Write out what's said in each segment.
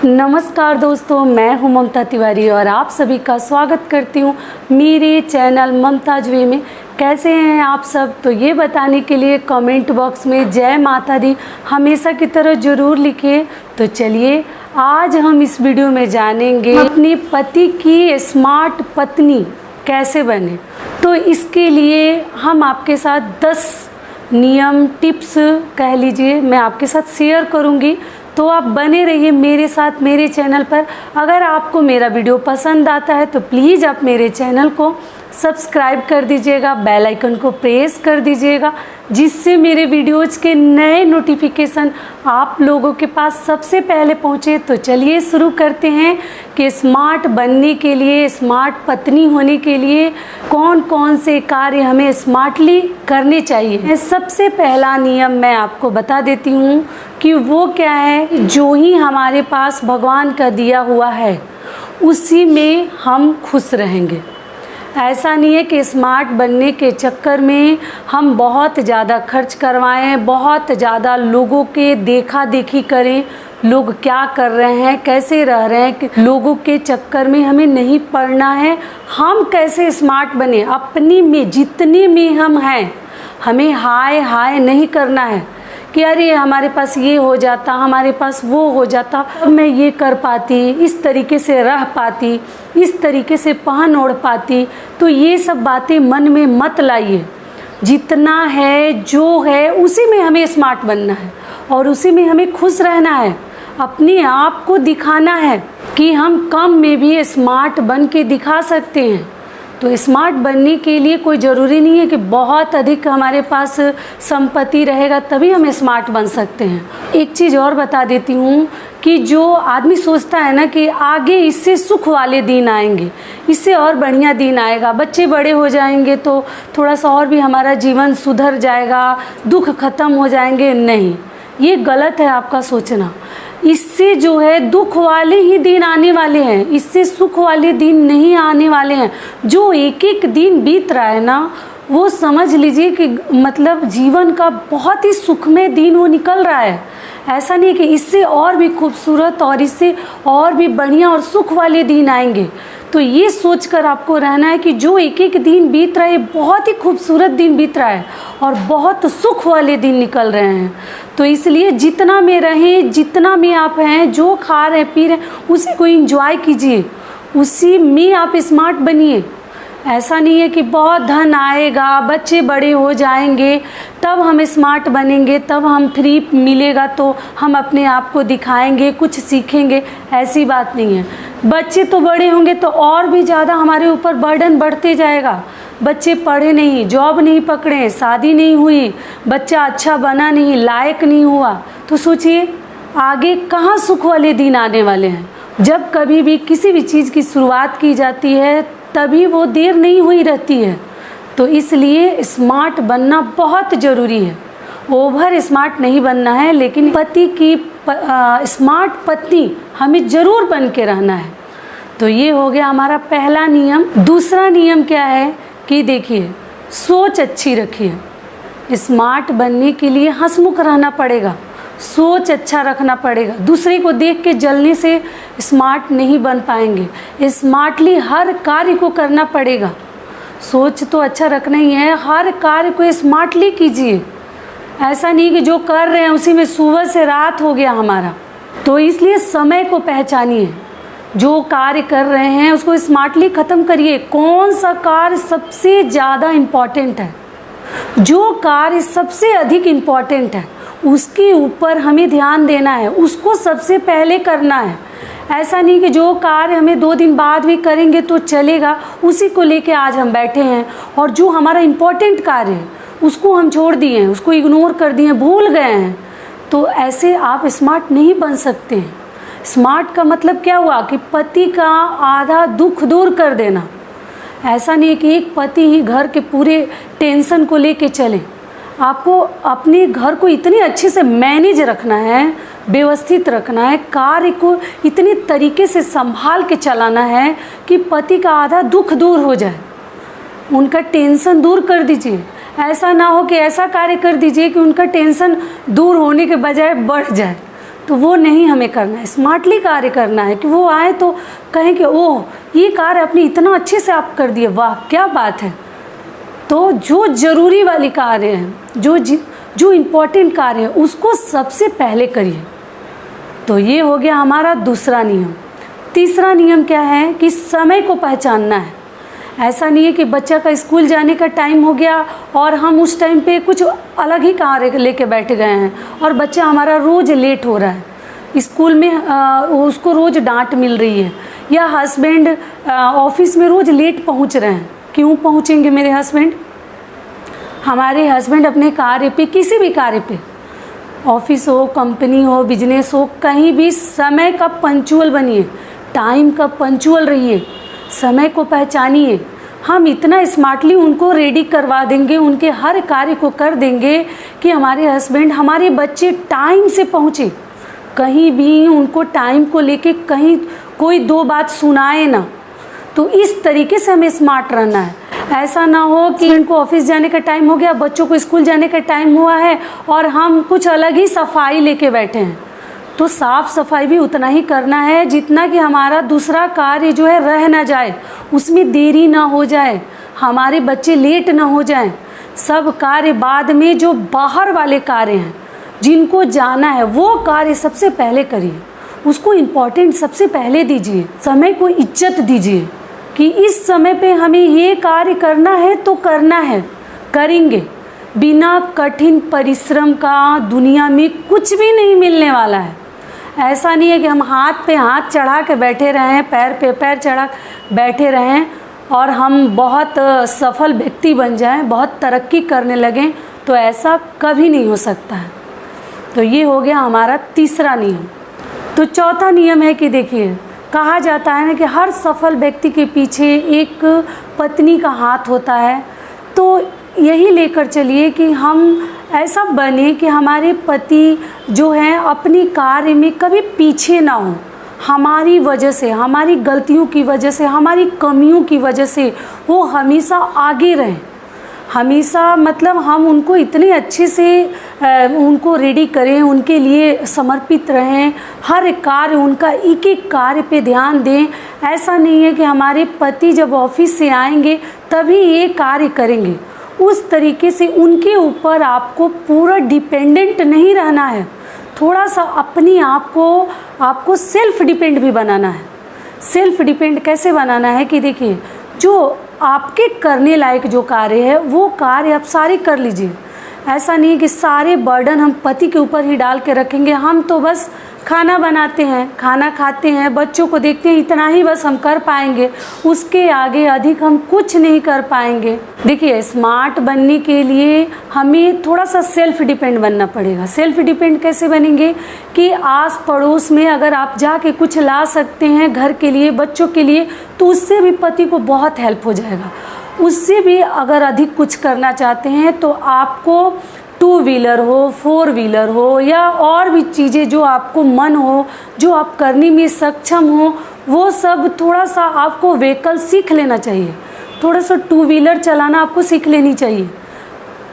नमस्कार दोस्तों, मैं हूं ममता तिवारी और आप सभी का स्वागत करती हूं मेरे चैनल ममताज वे में। कैसे हैं आप सब? तो ये बताने के लिए कमेंट बॉक्स में जय माता दी हमेशा की तरह ज़रूर लिखिए। तो चलिए आज हम इस वीडियो में जानेंगे अपने पति की स्मार्ट पत्नी कैसे बने। तो इसके लिए हम आपके साथ 10 नियम टिप्स कह लीजिए मैं आपके साथ शेयर करूंगी। तो आप बने रहिए मेरे साथ मेरे चैनल पर। अगर आपको मेरा वीडियो पसंद आता है तो प्लीज़ आप मेरे चैनल को सब्सक्राइब कर दीजिएगा, बेल आइकन को प्रेस कर दीजिएगा, जिससे मेरे वीडियोज़ के नए नोटिफिकेशन आप लोगों के पास सबसे पहले पहुँचे। तो चलिए शुरू करते हैं कि स्मार्ट बनने के लिए, स्मार्ट पत्नी होने के लिए कौन कौन से कार्य हमें स्मार्टली करने चाहिए। सबसे पहला नियम मैं आपको बता देती हूँ कि वो क्या है। जो ही हमारे पास भगवान का दिया हुआ है उसी में हम खुश रहेंगे। ऐसा नहीं है कि स्मार्ट बनने के चक्कर में हम बहुत ज़्यादा खर्च करवाएं, बहुत ज़्यादा लोगों के देखा देखी करें, लोग क्या कर रहे हैं, कैसे रह रहे हैं, लोगों के चक्कर में हमें नहीं पड़ना है। हम कैसे स्मार्ट बने, अपनी में जितने में हम हैं हमें हाय हाय नहीं करना है कि अरे हमारे पास ये हो जाता, हमारे पास वो हो जाता, अब मैं ये कर पाती, इस तरीके से रह पाती, इस तरीके से पहन ओढ़ पाती। तो ये सब बातें मन में मत लाइए। जितना है जो है उसी में हमें स्मार्ट बनना है और उसी में हमें खुश रहना है। अपने आप को दिखाना है कि हम कम में भी स्मार्ट बन के दिखा सकते हैं। तो स्मार्ट बनने के लिए कोई ज़रूरी नहीं है कि बहुत अधिक हमारे पास संपत्ति रहेगा तभी हम स्मार्ट बन सकते हैं। एक चीज़ और बता देती हूँ कि जो आदमी सोचता है ना कि आगे इससे सुख वाले दिन आएंगे, इससे और बढ़िया दिन आएगा, बच्चे बड़े हो जाएंगे तो थोड़ा सा और भी हमारा जीवन सुधर जाएगा, दुख खत्म हो जाएंगे। नहीं, ये गलत है आपका सोचना। इससे जो है दुख वाले ही दिन आने वाले हैं, इससे सुख वाले दिन नहीं आने वाले हैं। जो एक एक दिन बीत रहा है ना, वो समझ लीजिए कि मतलब जीवन का बहुत ही सुखमय दिन वो निकल रहा है। ऐसा नहीं कि इससे और भी खूबसूरत और इससे और भी बढ़िया और सुख वाले दिन आएंगे। तो ये सोचकर आपको रहना है कि जो एक एक दिन बीत रहा है बहुत ही खूबसूरत दिन बीत रहा है और बहुत सुख वाले दिन निकल रहे हैं। तो इसलिए जितना में रहें, जितना में आप हैं, जो खा रहे पी रहे उसी को एंजॉय कीजिए, उसी में आप स्मार्ट बनिए। ऐसा नहीं है कि बहुत धन आएगा, बच्चे बड़े हो जाएंगे तब हम स्मार्ट बनेंगे, तब हम फ्री मिलेगा तो हम अपने आप को दिखाएंगे, कुछ सीखेंगे। ऐसी बात नहीं है। बच्चे तो बड़े होंगे तो और भी ज़्यादा हमारे ऊपर बर्डन बढ़ते जाएगा। बच्चे पढ़े नहीं, जॉब नहीं पकड़े, शादी नहीं हुई, बच्चा अच्छा बना नहीं, लायक नहीं हुआ, तो सोचिए आगे कहाँ सुख वाले दिन आने वाले हैं। जब कभी भी किसी भी चीज़ की शुरुआत की जाती है तभी वो देर नहीं हुई रहती है। तो इसलिए स्मार्ट बनना बहुत ज़रूरी है। ओवर स्मार्ट नहीं बनना है, लेकिन पति की स्मार्ट पत्नी हमें ज़रूर बन के रहना है। तो ये हो गया हमारा पहला नियम। दूसरा नियम क्या है कि देखिए, सोच अच्छी रखिए। स्मार्ट बनने के लिए हंसमुख रहना पड़ेगा, सोच अच्छा रखना पड़ेगा। दूसरे को देख के जलने से स्मार्ट नहीं बन पाएंगे। स्मार्टली हर कार्य को करना पड़ेगा। सोच तो अच्छा रखना ही है, हर कार्य को स्मार्टली कीजिए। ऐसा नहीं कि जो कर रहे हैं उसी में सुबह से रात हो गया हमारा। तो इसलिए समय को पहचानिए, जो कार्य कर रहे हैं उसको स्मार्टली ख़त्म करिए। कौन सा कार्य सबसे ज़्यादा इम्पॉर्टेंट है, जो कार्य सबसे अधिक इम्पॉर्टेंट है उसके ऊपर हमें ध्यान देना है, उसको सबसे पहले करना है। ऐसा नहीं कि जो कार्य हमें 2 दिन बाद भी करेंगे तो चलेगा, उसी को लेके आज हम बैठे हैं और जो हमारा इम्पोर्टेंट कार्य है उसको हम छोड़ दिए हैं, उसको इग्नोर कर दिए हैं, भूल गए हैं। तो ऐसे आप स्मार्ट नहीं बन सकते हैं। स्मार्ट का मतलब क्या हुआ कि पति का आधा दुख दूर कर देना। ऐसा नहीं कि एक पति ही घर के पूरे टेंशन को लेके चले। आपको अपने घर को इतनी अच्छे से मैनेज रखना है, व्यवस्थित रखना है, कार्य को इतने तरीके से संभाल के चलाना है कि पति का आधा दुख दूर हो जाए, उनका टेंशन दूर कर दीजिए। ऐसा ना हो कि ऐसा कार्य कर दीजिए कि उनका टेंशन दूर होने के बजाय बढ़ जाए। तो वो नहीं हमें करना है, स्मार्टली कार्य करना है कि वो आए तो कहें कि ओह ये कार्य आपने इतना अच्छे से आप कर दिए, वाह क्या बात है। तो जो ज़रूरी वाली कार्य है, जो इम्पोर्टेंट कार्य है उसको सबसे पहले करिए। तो ये हो गया हमारा दूसरा नियम। तीसरा नियम क्या है कि समय को पहचानना है। ऐसा नहीं है कि बच्चा का स्कूल जाने का टाइम हो गया और हम उस टाइम पे कुछ अलग ही कार्य लेके बैठ गए हैं और बच्चा हमारा रोज़ लेट हो रहा है, स्कूल में उसको रोज़ डांट मिल रही है, या हस्बैंड ऑफिस में रोज़ लेट पहुंच रहे हैं। क्यों पहुंचेंगे मेरे हस्बैंड? हमारे हस्बैंड अपने कार्य पे, किसी भी कार्य पे, ऑफिस हो, कंपनी हो, बिजनेस हो, कहीं भी समय का पंचुअल बनिए, टाइम का पंचुअल रहिए, समय को पहचानिए। हम इतना स्मार्टली उनको रेडी करवा देंगे, उनके हर कार्य को कर देंगे कि हमारे हस्बैंड, हमारे बच्चे टाइम से पहुँचे। कहीं भी उनको टाइम को लेके कहीं कोई दो बात सुनाए ना। तो इस तरीके से हमें स्मार्ट रहना है। ऐसा ना हो कि इनको ऑफिस जाने का टाइम हो गया, बच्चों को स्कूल जाने का टाइम हुआ है और हम कुछ अलग ही सफाई लेके बैठे हैं। तो साफ़ सफाई भी उतना ही करना है जितना कि हमारा दूसरा कार्य जो है रह ना जाए, उसमें देरी ना हो जाए, हमारे बच्चे लेट ना हो जाएं। सब कार्य बाद में, जो बाहर वाले कार्य हैं जिनको जाना है वो कार्य सबसे पहले करिए, उसको इम्पोर्टेंट सबसे पहले दीजिए, समय को इज्जत दीजिए कि इस समय पे हमें ये कार्य करना है तो करना है, करेंगे। बिना कठिन परिश्रम का दुनिया में कुछ भी नहीं मिलने वाला है। ऐसा नहीं है कि हम हाथ पे हाथ चढ़ा के बैठे रहें, पैर पे पैर चढ़ा बैठे रहें और हम बहुत सफल व्यक्ति बन जाएं, बहुत तरक्की करने लगें, तो ऐसा कभी नहीं हो सकता है। तो ये हो गया हमारा तीसरा नियम। तो चौथा नियम है कि देखिए, कहा जाता है ना कि हर सफल व्यक्ति के पीछे एक पत्नी का हाथ होता है। तो यही लेकर चलिए कि हम ऐसा बने कि हमारे पति जो हैं अपनी कार्य में कभी पीछे ना हो। हमारी वजह से, हमारी गलतियों की वजह से, हमारी कमियों की वजह से वो हमेशा आगे रहें। हमेशा मतलब हम उनको इतने अच्छे से उनको रेडी करें, उनके लिए समर्पित रहें, हर कार्य उनका एक एक कार्य पे ध्यान दें। ऐसा नहीं है कि हमारे पति जब ऑफिस से आएंगे तभी ये कार्य करेंगे। उस तरीके से उनके ऊपर आपको पूरा डिपेंडेंट नहीं रहना है। थोड़ा सा अपनी आपको सेल्फ डिपेंड भी बनाना है। सेल्फ डिपेंड कैसे बनाना है कि देखिए, जो आपके करने लायक जो कार्य है वो कार्य आप सारे कर लीजिए। ऐसा नहीं कि सारे बर्डन हम पति के ऊपर ही डाल के रखेंगे। हम तो बस खाना बनाते हैं, खाना खाते हैं, बच्चों को देखते हैं, इतना ही बस हम कर पाएंगे, उसके आगे अधिक हम कुछ नहीं कर पाएंगे। देखिए, स्मार्ट बनने के लिए हमें थोड़ा सा सेल्फ डिपेंड बनना पड़ेगा। सेल्फ डिपेंड कैसे बनेंगे कि आस पड़ोस में अगर आप जाके कुछ ला सकते हैं घर के लिए, बच्चों के लिए, तो उससे भी पति को बहुत हेल्प हो जाएगा। उससे भी अगर अधिक कुछ करना चाहते हैं तो आपको 2 व्हीलर हो, 4 व्हीलर हो, या और भी चीज़ें जो आपको मन हो, जो आप करने में सक्षम हो, वो सब थोड़ा सा आपको व्हीकल सीख लेना चाहिए। थोड़ा सा 2 व्हीलर चलाना आपको सीख लेनी चाहिए,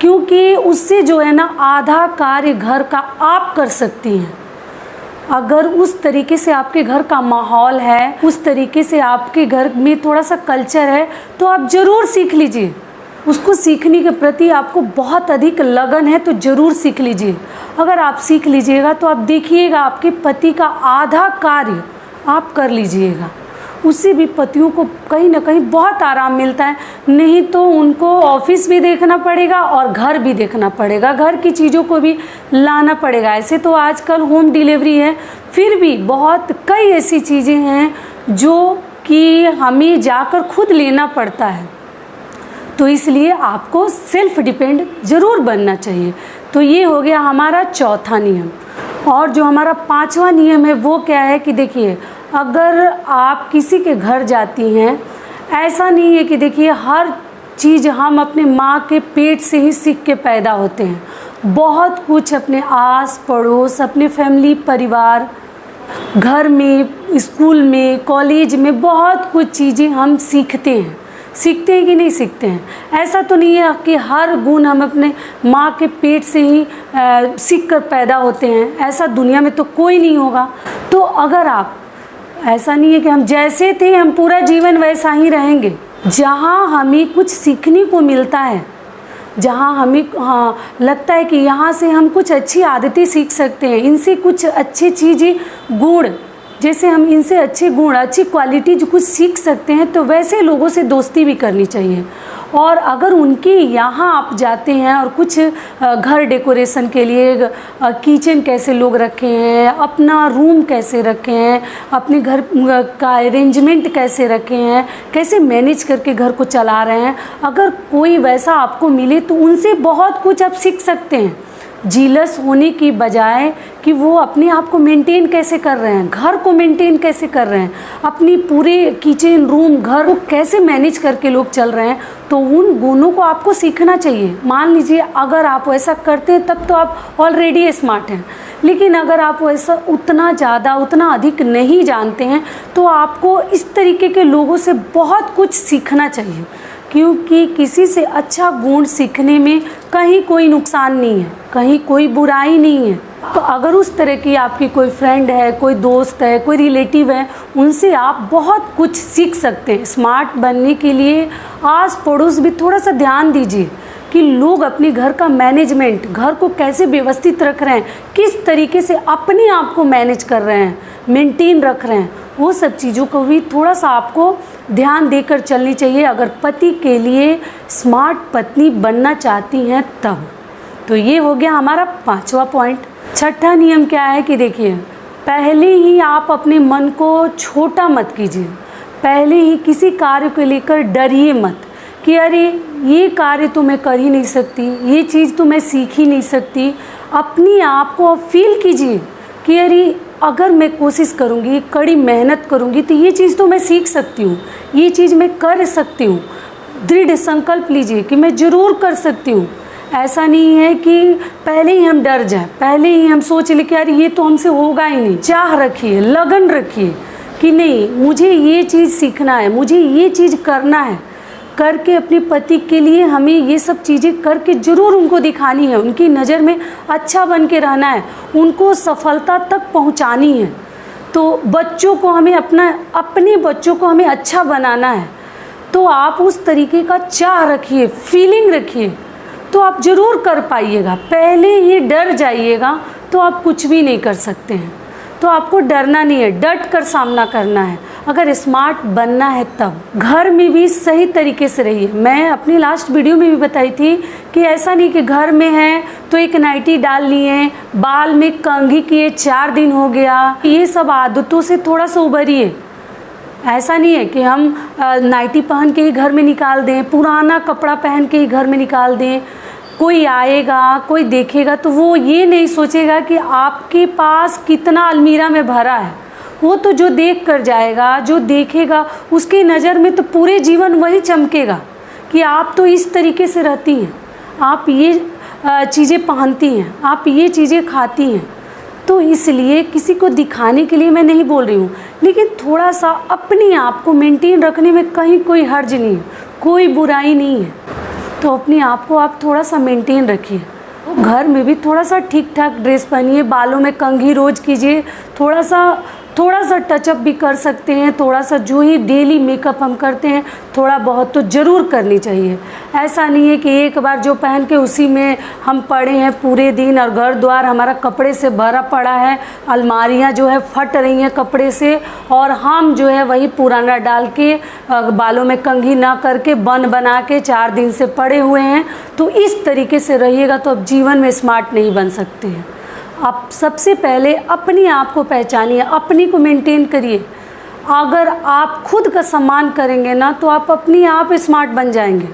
क्योंकि उससे जो है ना आधा कार्य घर का आप कर सकती हैं। अगर उस तरीके से आपके घर का माहौल है, उस तरीके से आपके घर में थोड़ा सा कल्चर है, तो आप ज़रूर सीख लीजिए। उसको सीखने के प्रति आपको बहुत अधिक लगन है तो ज़रूर सीख लीजिए। अगर आप सीख लीजिएगा तो आप देखिएगा आपके पति का आधा कार्य आप कर लीजिएगा। उससे भी पतियों को कहीं ना कहीं बहुत आराम मिलता है। नहीं तो उनको ऑफिस भी देखना पड़ेगा और घर भी देखना पड़ेगा, घर की चीज़ों को भी लाना पड़ेगा। ऐसे तो आजकल होम डिलीवरी है, फिर भी बहुत कई ऐसी चीज़ें हैं जो कि हमें जाकर खुद लेना पड़ता है। तो इसलिए आपको सेल्फ डिपेंड ज़रूर बनना चाहिए। तो ये हो गया हमारा चौथा नियम। और जो हमारा 5वां नियम है वो क्या है कि देखिए, अगर आप किसी के घर जाती हैं, ऐसा नहीं है कि देखिए हर चीज़ हम अपने माँ के पेट से ही सीख के पैदा होते हैं। बहुत कुछ अपने आस पड़ोस, अपने फैमिली परिवार, घर में, स्कूल में, कॉलेज में बहुत कुछ चीज़ें हम सीखते हैं। सीखते हैं कि नहीं सीखते हैं? ऐसा तो नहीं है कि हर गुण हम अपने माँ के पेट से ही सीख कर पैदा होते हैं, ऐसा दुनिया में तो कोई नहीं होगा। तो अगर आप, ऐसा नहीं है कि हम जैसे थे हम पूरा जीवन वैसा ही रहेंगे। जहाँ हमें कुछ सीखने को मिलता है, जहाँ हमें लगता है कि यहाँ से हम कुछ अच्छी आदतें सीख सकते हैं, इनसे कुछ अच्छी चीज़ें, गुण, जैसे हम इनसे अच्छे गुण, अच्छी क्वालिटी जो कुछ सीख सकते हैं, तो वैसे लोगों से दोस्ती भी करनी चाहिए। और अगर उनके यहाँ आप जाते हैं और कुछ घर डेकोरेशन के लिए किचन कैसे लोग रखे हैं, अपना रूम कैसे रखे हैं, अपने घर का अरेंजमेंट कैसे रखे हैं, कैसे मैनेज करके घर को चला रहे हैं, अगर कोई वैसा आपको मिले तो उनसे बहुत कुछ आप सीख सकते हैं। जीलस होने की बजाय कि वो अपने आप को मेंटेन कैसे कर रहे हैं, घर को मेंटेन कैसे कर रहे हैं, अपनी पूरे किचन रूम घर को कैसे मैनेज करके लोग चल रहे हैं, तो उन गुणों को आपको सीखना चाहिए। मान लीजिए अगर आप ऐसा करते हैं तब तो आप ऑलरेडी स्मार्ट हैं, लेकिन अगर आप वैसा उतना ज़्यादा, उतना अधिक नहीं जानते हैं, तो आपको इस तरीके के लोगों से बहुत कुछ सीखना चाहिए, क्योंकि किसी से अच्छा गुण सीखने में कहीं कोई नुकसान नहीं है, कहीं कोई बुराई नहीं है। तो अगर उस तरह की आपकी कोई फ्रेंड है, कोई दोस्त है, कोई रिलेटिव है, उनसे आप बहुत कुछ सीख सकते हैं। स्मार्ट बनने के लिए आस पड़ोस भी थोड़ा सा ध्यान दीजिए कि लोग अपने घर का मैनेजमेंट, घर को कैसे व्यवस्थित रख रहे हैं, किस तरीके से अपने आप को मैनेज कर रहे हैं, मेंटेन रख रहे हैं, वो सब चीज़ों को भी थोड़ा सा आपको ध्यान देकर चलनी चाहिए अगर पति के लिए स्मार्ट पत्नी बनना चाहती हैं तब। तो ये हो गया हमारा 5वां पॉइंट। छठा नियम क्या है कि देखिए, पहले ही आप अपने मन को छोटा मत कीजिए, पहले ही किसी कार्य को लेकर डरिए मत कि अरे ये कार्य तो मैं कर ही नहीं सकती, ये चीज़ तो मैं सीख ही नहीं सकती। अपने आप को फील कीजिए कि अरे अगर मैं कोशिश करूँगी, कड़ी मेहनत करूँगी तो ये चीज़ तो मैं सीख सकती हूँ, ये चीज़ मैं कर सकती हूँ। दृढ़ संकल्प लीजिए कि मैं ज़रूर कर सकती हूँ। ऐसा नहीं है कि पहले ही हम डर जाएं, पहले ही हम सोच लें कि यार ये तो हमसे होगा ही नहीं। चाह रखिए, लगन रखिए कि नहीं, मुझे ये चीज़ सीखना है, मुझे ये चीज़ करना है, करके अपने पति के लिए हमें ये सब चीज़ें करके ज़रूर उनको दिखानी है, उनकी नज़र में अच्छा बन के रहना है, उनको सफलता तक पहुंचानी है। तो बच्चों को हमें अपने बच्चों को हमें अच्छा बनाना है, तो आप उस तरीके का चाह रखिए, फीलिंग रखिए, तो आप ज़रूर कर पाइएगा। पहले ही डर जाइएगा तो आप कुछ भी नहीं कर सकते हैं। तो आपको डरना नहीं है, डट कर सामना करना है अगर स्मार्ट बनना है तब। घर में भी सही तरीके से रहिए। मैं अपनी लास्ट वीडियो में भी बताई थी कि ऐसा नहीं कि घर में है तो एक नाइटी डाल लिए, बाल में कंघी किए, 4 दिन हो गया, ये सब आदतों से थोड़ा सा उबरिए। ऐसा नहीं है कि हम नाइटी पहन के ही घर में निकाल दें, पुराना कपड़ा पहन के ही घर में निकाल दें। कोई आएगा, कोई देखेगा तो वो ये नहीं सोचेगा कि आपके पास कितना अलमीरा में भरा है। वो तो जो देख कर जाएगा, जो देखेगा उसकी नज़र में तो पूरे जीवन वही चमकेगा कि आप तो इस तरीके से रहती हैं, आप ये चीज़ें पहनती हैं, आप ये चीज़ें खाती हैं। तो इसलिए किसी को दिखाने के लिए मैं नहीं बोल रही हूँ, लेकिन थोड़ा सा अपने आप को मेंटेन रखने में कहीं कोई हर्ज नहीं है, कोई बुराई नहीं है। तो अपने आप को आप थोड़ा सा मेंटेन रखिए। घर में भी थोड़ा सा ठीक ठाक ड्रेस पहनिए, बालों में कंघी रोज़ कीजिए, थोड़ा सा टचअप भी कर सकते हैं, थोड़ा सा जो ही डेली मेकअप हम करते हैं थोड़ा बहुत तो ज़रूर करनी चाहिए। ऐसा नहीं है कि एक बार जो पहन के उसी में हम पड़े हैं पूरे दिन और घर द्वार हमारा कपड़े से भरा पड़ा है, अलमारियां जो है फट रही हैं कपड़े से, और हम जो है वही पुराना डाल के बालों में कंघी ना करके बन बना के 4 दिन से पड़े हुए हैं। तो इस तरीके से रहिएगा तो अब जीवन में स्मार्ट नहीं बन सकते हैं। आप सबसे पहले अपने आप को पहचानिए, अपनी को मेंटेन करिए। अगर आप खुद का सम्मान करेंगे ना तो आप अपने आप स्मार्ट बन जाएंगे।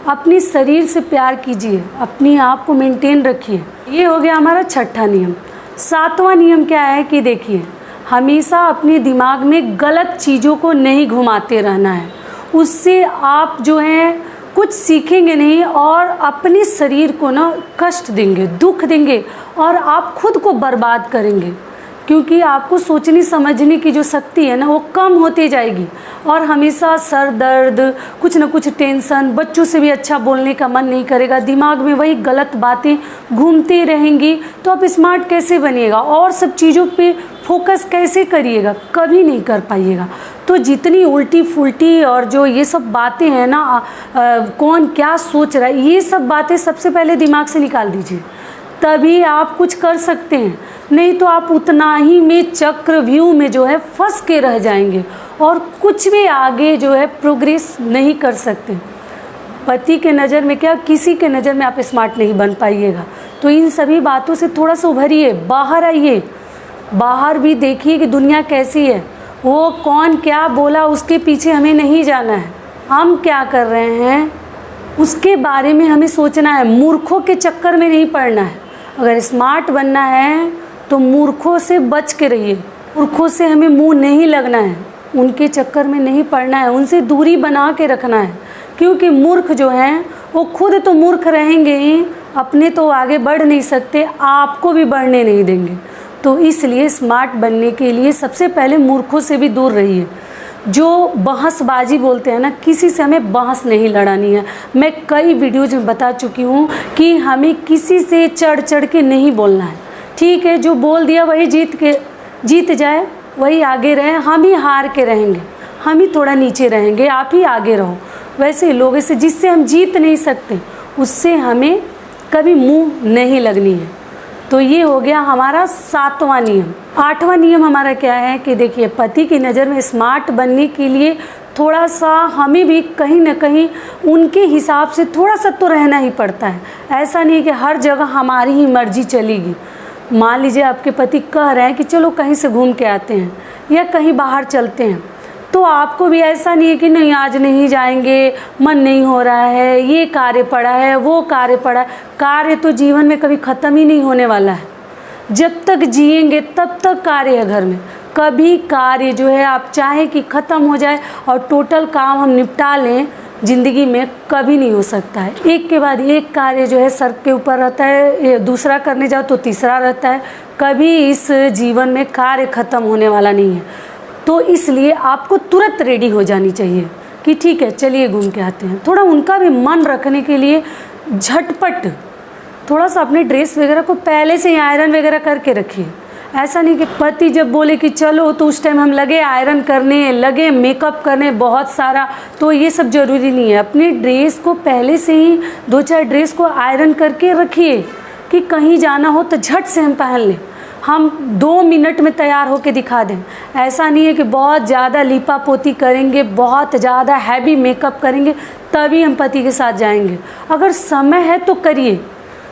अपने शरीर से प्यार कीजिए, अपने आप को मेंटेन रखिए। ये हो गया हमारा 6ठा नियम। 7वां नियम क्या है कि देखिए, हमेशा अपने दिमाग में गलत चीज़ों को नहीं घुमाते रहना है। उससे आप जो है कुछ सीखेंगे नहीं और अपने शरीर को ना कष्ट देंगे, दुख देंगे और आप खुद को बर्बाद करेंगे। क्योंकि आपको सोचने समझने की जो शक्ति है ना वो कम होती जाएगी, और हमेशा सर दर्द, कुछ ना कुछ टेंशन, बच्चों से भी अच्छा बोलने का मन नहीं करेगा, दिमाग में वही गलत बातें घूमती रहेंगी, तो आप स्मार्ट कैसे बनिएगा और सब चीज़ों पे फोकस कैसे करिएगा, कभी नहीं कर पाइएगा। तो जितनी उल्टी फुल्टी और जो ये सब बातें हैं ना, कौन क्या सोच रहा है, ये सब बातें सबसे पहले दिमाग से निकाल दीजिए, तभी आप कुछ कर सकते हैं। नहीं तो आप उतना ही में चक्रव्यूह में जो है फंस के रह जाएंगे और कुछ भी आगे जो है प्रोग्रेस नहीं कर सकते। पति के नज़र में क्या, किसी के नज़र में आप स्मार्ट नहीं बन पाइएगा। तो इन सभी बातों से थोड़ा सा उभरिए, बाहर आइए, बाहर भी देखिए कि दुनिया कैसी है। वो कौन क्या बोला उसके पीछे हमें नहीं जाना है, हम क्या कर रहे हैं उसके बारे में हमें सोचना है। मूर्खों के चक्कर में नहीं पड़ना है। अगर स्मार्ट बनना है तो मूर्खों से बच के रहिए, मूर्खों से हमें मुंह नहीं लगना है, उनके चक्कर में नहीं पड़ना है, उनसे दूरी बना के रखना है। क्योंकि मूर्ख जो हैं वो खुद तो मूर्ख रहेंगे ही, अपने तो आगे बढ़ नहीं सकते, आपको भी बढ़ने नहीं देंगे। तो इसलिए स्मार्ट बनने के लिए सबसे पहले मूर्खों से भी दूर रहिए। जो बहसबाजी बोलते हैं ना, किसी से हमें बहस नहीं लड़ानी है। मैं कई वीडियोज में बता चुकी हूँ कि हमें किसी से चढ़ चढ़ के नहीं बोलना है। ठीक है, जो बोल दिया वही जीत जाए, वही आगे रहे, हम ही हार के रहेंगे, हम ही थोड़ा नीचे रहेंगे, आप ही आगे रहो। वैसे लोगों से जिससे हम जीत नहीं सकते उससे हमें कभी मुँह नहीं लगनी है। तो ये हो गया हमारा 7वां नियम। 8वां नियम हमारा क्या है कि देखिए, पति की नज़र में स्मार्ट बनने के लिए थोड़ा सा हमें भी कहीं ना कहीं उनके हिसाब से थोड़ा सा तो रहना ही पड़ता है। ऐसा नहीं कि हर जगह हमारी ही मर्जी चलेगी। मान लीजिए आपके पति कह रहे हैं कि चलो कहीं से घूम के आते हैं या कहीं बाहर चलते हैं, तो आपको भी ऐसा नहीं है कि नहीं आज नहीं जाएंगे, मन नहीं हो रहा है, ये कार्य पड़ा है, वो कार्य पड़ा है। कार्य तो जीवन में कभी ख़त्म ही नहीं होने वाला है। जब तक जिएंगे तब तक कार्य है घर में। कभी कार्य जो है आप चाहे कि ख़त्म हो जाए और टोटल काम हम निपटा लें ज़िंदगी में, कभी नहीं हो सकता है। एक के बाद एक कार्य जो है सर के ऊपर रहता है, दूसरा करने जाओ तो तीसरा रहता है। कभी इस जीवन में कार्य ख़त्म होने वाला नहीं है। तो इसलिए आपको तुरंत रेडी हो जानी चाहिए कि ठीक है चलिए घूम के आते हैं। थोड़ा उनका भी मन रखने के लिए झटपट थोड़ा सा अपने ड्रेस वगैरह को पहले से ही आयरन वगैरह करके रखिए। ऐसा नहीं कि पति जब बोले कि चलो तो उस टाइम हम लगे आयरन करने, लगे मेकअप करने बहुत सारा, तो ये सब ज़रूरी नहीं है। अपने ड्रेस को पहले से ही 2-4 ड्रेस को आयरन करके रखिए कि कहीं जाना हो तो झट से हम पहन लें, हम 2 मिनट में तैयार होके दिखा दें। ऐसा नहीं है कि बहुत ज़्यादा लीपा पोती करेंगे, बहुत ज़्यादा हैवी मेकअप करेंगे तभी हम पति के साथ जाएंगे। अगर समय है तो करिए,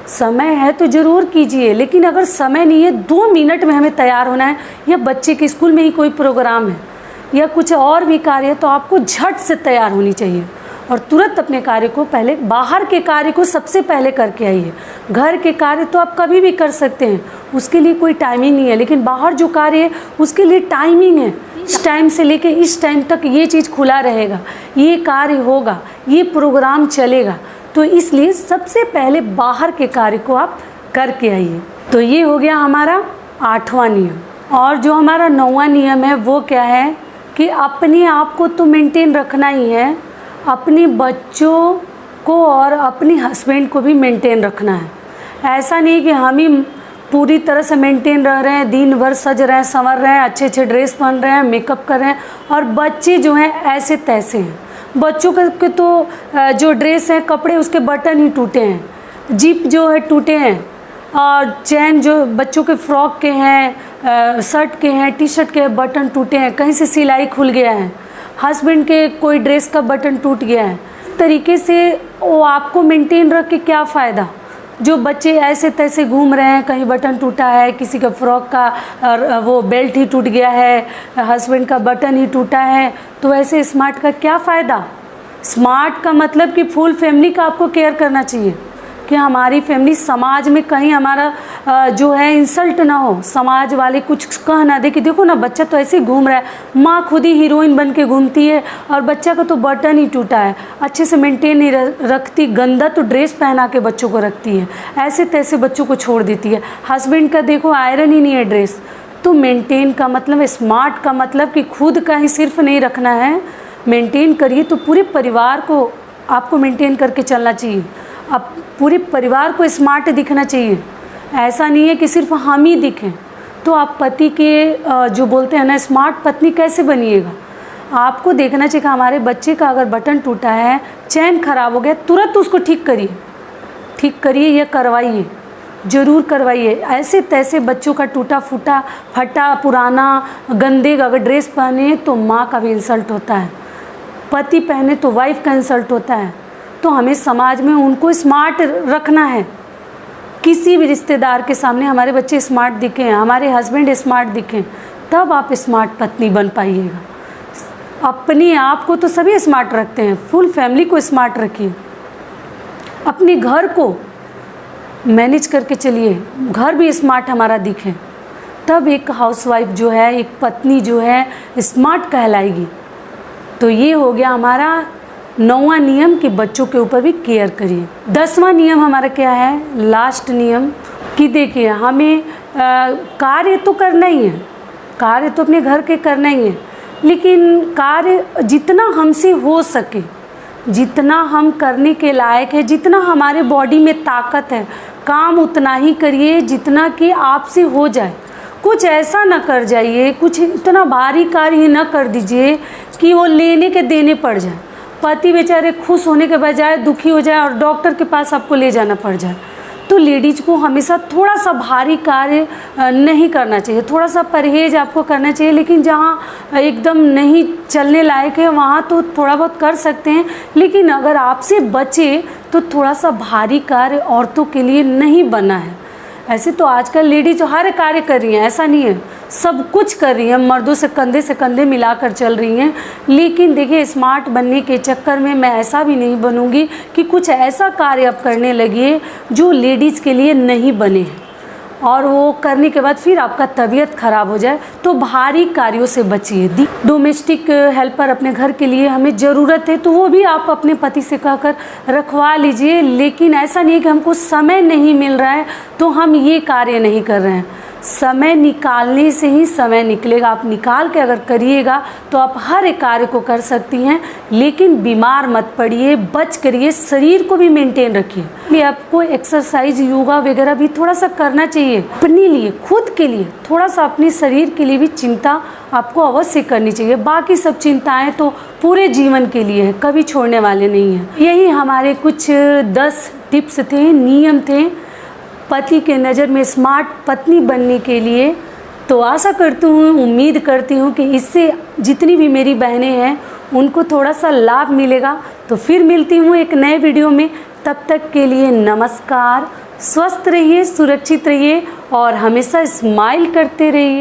समय है तो ज़रूर कीजिए, लेकिन अगर समय नहीं है 2 मिनट में हमें तैयार होना है, या बच्चे के स्कूल में ही कोई प्रोग्राम है या कुछ और भी कार्य है, तो आपको झट से तैयार होनी चाहिए और तुरंत अपने कार्य को पहले, बाहर के कार्य को सबसे पहले करके आइए। घर के कार्य तो आप कभी भी कर सकते हैं, उसके लिए कोई टाइमिंग नहीं है, लेकिन बाहर जो कार्य है उसके लिए टाइमिंग है। इस टाइम से लेके इस टाइम तक ये चीज़ खुला रहेगा, ये कार्य होगा, ये प्रोग्राम चलेगा। तो इसलिए सबसे पहले बाहर के कार्य को आप करके आइए। तो ये हो गया हमारा 8वां नियम। और जो हमारा 9वां नियम है वो क्या है कि अपने आप को तो मेंटेन रखना ही है, अपने बच्चों को और अपने हस्बैंड को भी मेंटेन रखना है। ऐसा नहीं कि हम ही पूरी तरह से मेंटेन रह रहे हैं, दिन भर सज रहे हैं, संवर रहे हैं, अच्छे अच्छे ड्रेस पहन रहे हैं, मेकअप कर रहे हैं, और बच्चे जो हैं ऐसे तैसे हैं। बच्चों के तो जो ड्रेस हैं, कपड़े, उसके बटन ही टूटे हैं, जिप जो है टूटे हैं, और चैन जो बच्चों के फ्रॉक के हैं, शर्ट के हैं, टी शर्ट के बटन टूटे हैं, कहीं से सिलाई खुल गया है, हस्बैंड के कोई ड्रेस का बटन टूट गया है। तरीके से वो आपको मेंटेन रख के क्या फ़ायदा। जो बच्चे ऐसे तैसे घूम रहे हैं, कहीं बटन टूटा है, किसी का फ्रॉक का वो बेल्ट ही टूट गया है, हस्बैंड का बटन ही टूटा है, तो ऐसे स्मार्ट का क्या फ़ायदा। स्मार्ट का मतलब कि फुल फैमिली का आपको केयर करना चाहिए कि हमारी फैमिली, समाज में कहीं हमारा जो है इंसल्ट ना हो, समाज वाले कुछ कह ना दे कि देखो ना बच्चा तो ऐसे ही घूम रहा है। माँ खुद ही हीरोइन बन के घूमती है और बच्चा का तो बटन ही टूटा है, अच्छे से मेंटेन नहीं रखती, गंदा तो ड्रेस पहना के बच्चों को रखती है, ऐसे तैसे बच्चों को छोड़ देती है। हस्बैंड का देखो आयरन ही नहीं है ड्रेस, तो मेंटेन का मतलब, स्मार्ट का मतलब कि खुद का ही सिर्फ नहीं रखना है, मेंटेन करिए तो पूरे परिवार को आपको मेंटेन करके चलना चाहिए। अब पूरे परिवार को स्मार्ट दिखना चाहिए, ऐसा नहीं है कि सिर्फ हम ही दिखें। तो आप पति के जो बोलते हैं ना स्मार्ट पत्नी कैसे बनिएगा, आपको देखना चाहिए कि हमारे बच्चे का अगर बटन टूटा है, चैन खराब हो गया, तुरंत उसको ठीक करिए या करवाइए, ज़रूर करवाइए। ऐसे तैसे बच्चों का टूटा फूटा फटा पुराना गंदे अगर ड्रेस पहने तो माँ का भी इंसल्ट होता है, पति पहने तो वाइफ का इंसल्ट होता है। तो हमें समाज में उनको स्मार्ट रखना है। किसी भी रिश्तेदार के सामने हमारे बच्चे स्मार्ट दिखें, हमारे हस्बैंड स्मार्ट दिखें, तब आप स्मार्ट पत्नी बन पाइएगा। अपने आप को तो सभी स्मार्ट रखते हैं, फुल फैमिली को स्मार्ट रखिए। अपने घर को मैनेज करके चलिए, घर भी स्मार्ट हमारा दिखे, तब एक हाउसवाइफ जो है, एक पत्नी जो है स्मार्ट कहलाएगी। तो ये हो गया हमारा 9वां नियम कि बच्चों के ऊपर भी केयर करिए। 10वां नियम हमारा क्या है, लास्ट नियम, कि देखिए हमें कार्य तो करना ही है, कार्य तो अपने घर के करना ही है, लेकिन कार्य जितना हमसे हो सके, जितना हम करने के लायक है, जितना हमारे बॉडी में ताकत है, काम उतना ही करिए जितना कि आपसे हो जाए। कुछ ऐसा ना कर जाइए, कुछ इतना भारी कार्य ही ना कर दीजिए कि वो लेने के देने पड़ जाए, पति बेचारे खुश होने के बजाय दुखी हो जाए और डॉक्टर के पास आपको ले जाना पड़ जाए। तो लेडीज़ को हमेशा थोड़ा सा भारी कार्य नहीं करना चाहिए, थोड़ा सा परहेज आपको करना चाहिए। लेकिन जहाँ एकदम नहीं चलने लायक है वहाँ तो थोड़ा बहुत कर सकते हैं, लेकिन अगर आपसे बचे तो थोड़ा सा भारी कार्य औरतों के लिए नहीं बना है। ऐसे तो आजकल लेडीज हर कार्य कर रही हैं, ऐसा नहीं है, सब कुछ कर रही हैं, मर्दों से कंधे मिलाकर चल रही हैं। लेकिन देखिए स्मार्ट बनने के चक्कर में मैं ऐसा भी नहीं बनूंगी कि कुछ ऐसा कार्य आप करने लगिए जो लेडीज़ के लिए नहीं बने हैं, और वो करने के बाद फिर आपका तबीयत ख़राब हो जाए। तो भारी कार्यों से बचिए। डोमेस्टिक हेल्पर अपने घर के लिए हमें ज़रूरत है तो वो भी आप अपने पति से कहकर रखवा लीजिए, लेकिन ऐसा नहीं है कि हमको समय नहीं मिल रहा है तो हम ये कार्य नहीं कर रहे हैं। समय निकालने से ही समय निकलेगा, आप निकाल के अगर करिएगा तो आप हर एक कार्य को कर सकती हैं। लेकिन बीमार मत पड़िए, बच करिए, शरीर को भी मेंटेन रखिए। ये आपको एक्सरसाइज योगा वगैरह भी थोड़ा सा करना चाहिए अपने लिए, खुद के लिए, थोड़ा सा अपने शरीर के लिए भी चिंता आपको अवश्य करनी चाहिए। बाकी सब चिंताएं तो पूरे जीवन के लिए है, कभी छोड़ने वाले नहीं हैं। यही हमारे कुछ 10 टिप्स थे, नियम थे पति के नज़र में स्मार्ट पत्नी बनने के लिए। तो आशा करती हूँ, उम्मीद करती हूँ कि इससे जितनी भी मेरी बहनें हैं उनको थोड़ा सा लाभ मिलेगा। तो फिर मिलती हूँ एक नए वीडियो में, तब तक के लिए नमस्कार। स्वस्थ रहिए, सुरक्षित रहिए और हमेशा स्माइल करते रहिए।